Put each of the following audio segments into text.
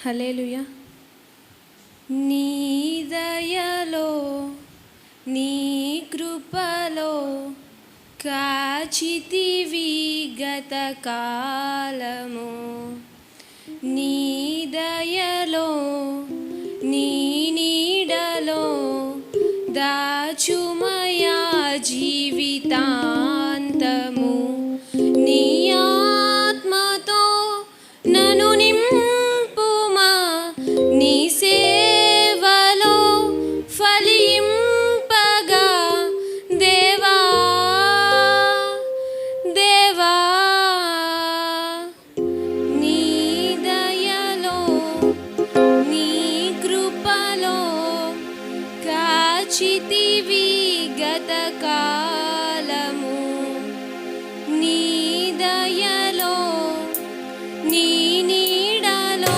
హల్లెలూయా. నీ దయలో నీ కృపలో కాచితివి గతకాలము, నీ దయలో నీ నీడలో దాచుమయా జీవితాంతము. నీ ఆత్మతో నన్ను నింపుమా, నీ సేవలో ఫలింపగా దేవా దేవా. నీ దయలో నీ కృపలో కాచితివి గతకాలము, నీ దయలో నీ నీడలో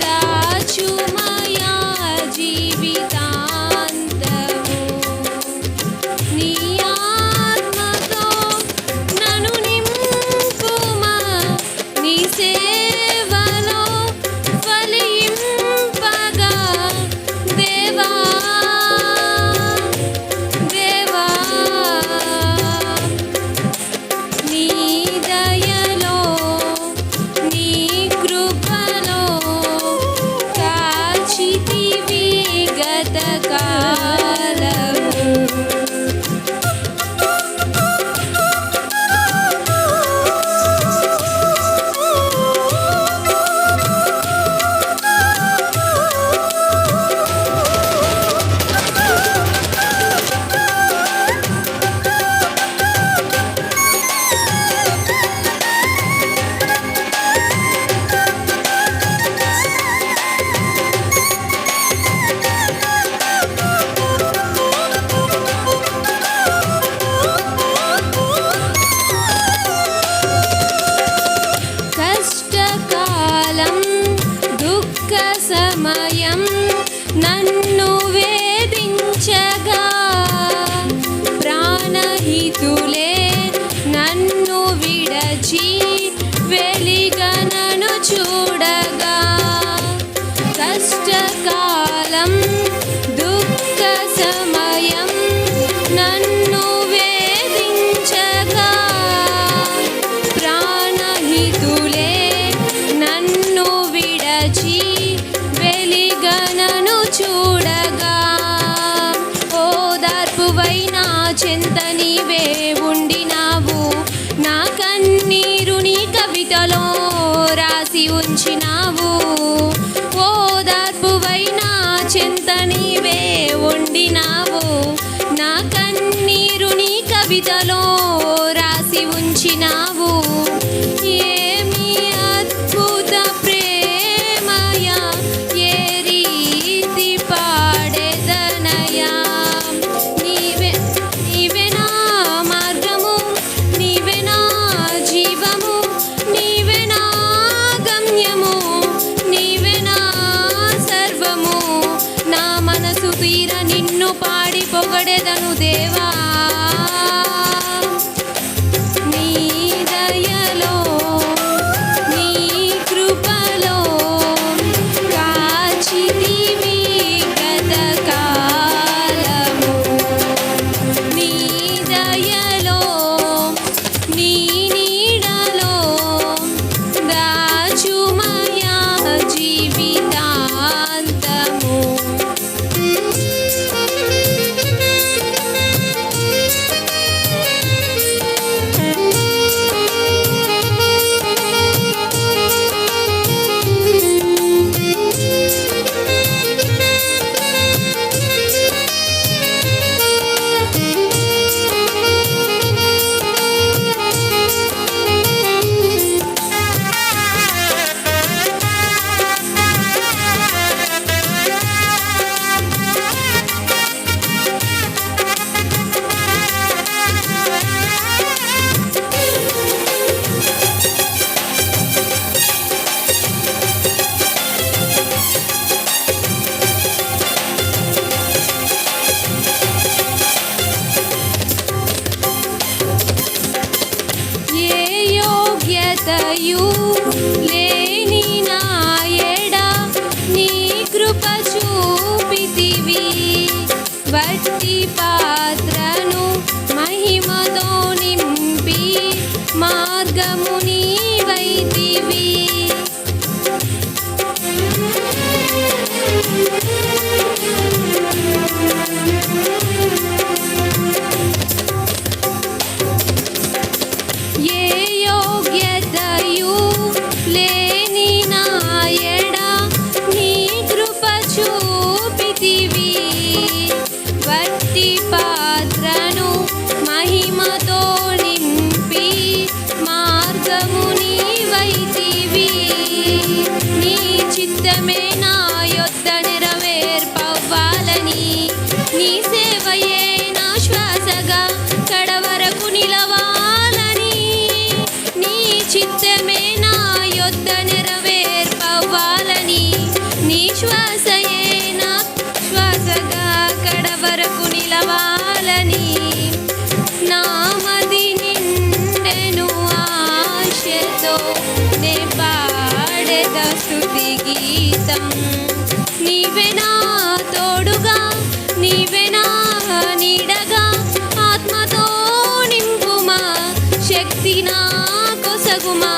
దాచుమయా జీవితాంతము. నీ ఆత్మతో నన్ను నింపుమా, నీ సేవలో ఫలింపగా దేవా దేవా. నీ దయలో నీ కృపలో కాచితివి గతకాలము. కష్టకాలం దుఃఖ సమయం నన్ను వేధించగా, ప్రాణహితులే నన్ను విడచి వెలిగనను చూడగా. కష్టకాలం దుఃఖ సమయం నన్ను వేధించగా, ప్రాణహితులే నన్ను విడచి వెలిగనను చూడగా. ఓదార్పువై నా చెంత నీవే ఉండినావు, నా కన్నీరు నీ కవితలో రాసి ఉంచినావు. ఓదార్పువై నా చెంత నీవే ఉండినావు, నా కన్నీరు నీ కవితలో రాసి ఉంచినావు. ఏమి అద్భుత ప్రేమయా, ఏ రీతి పాడెదనయా. నీవే నీవే నా మార్గము, నీవే నా జీవము, నీవే నా గమ్యము, నీవే నా సర్వము. నా మనసు తీర నిన్ను పాడి పొగడెదను దేవా. నీ దయలో నీ కృపలో కాచితివి గతకాలము, నీ దయలో నీ నీడలో దాచుమయా జీవితాంతము. యోగ్యతయు లేని నాయే పాత్రను మహిమతో నింపి మార్గము నీవైతివి. ఏ యోగ్యతయు లేని నాయడ నీ కృప చూపితివి. వట్టి పాత్రను మహిమతో నింపి మార్గము నీవైతివి. నీ చిత్తమే నా యొద్ద నెరవేర్పవ్వాలని, నీ సేవయే నా శ్వాసగా కడవరకు నిలవాలని. నీ చిత్తమే నా యొద్ద నెరవేర్పవ్వాలని, నీ శ్వాసయే నా శ్వాసగా కడవరకు నిలవాలని. నామది నిండెను ఆశతో నే పాడెద స్తుతి గీతం. నీవే నా తోడుగా, నీవే నా నీడగా, ఆత్మతో నింపుమా, శక్తి నా కొసగుమా.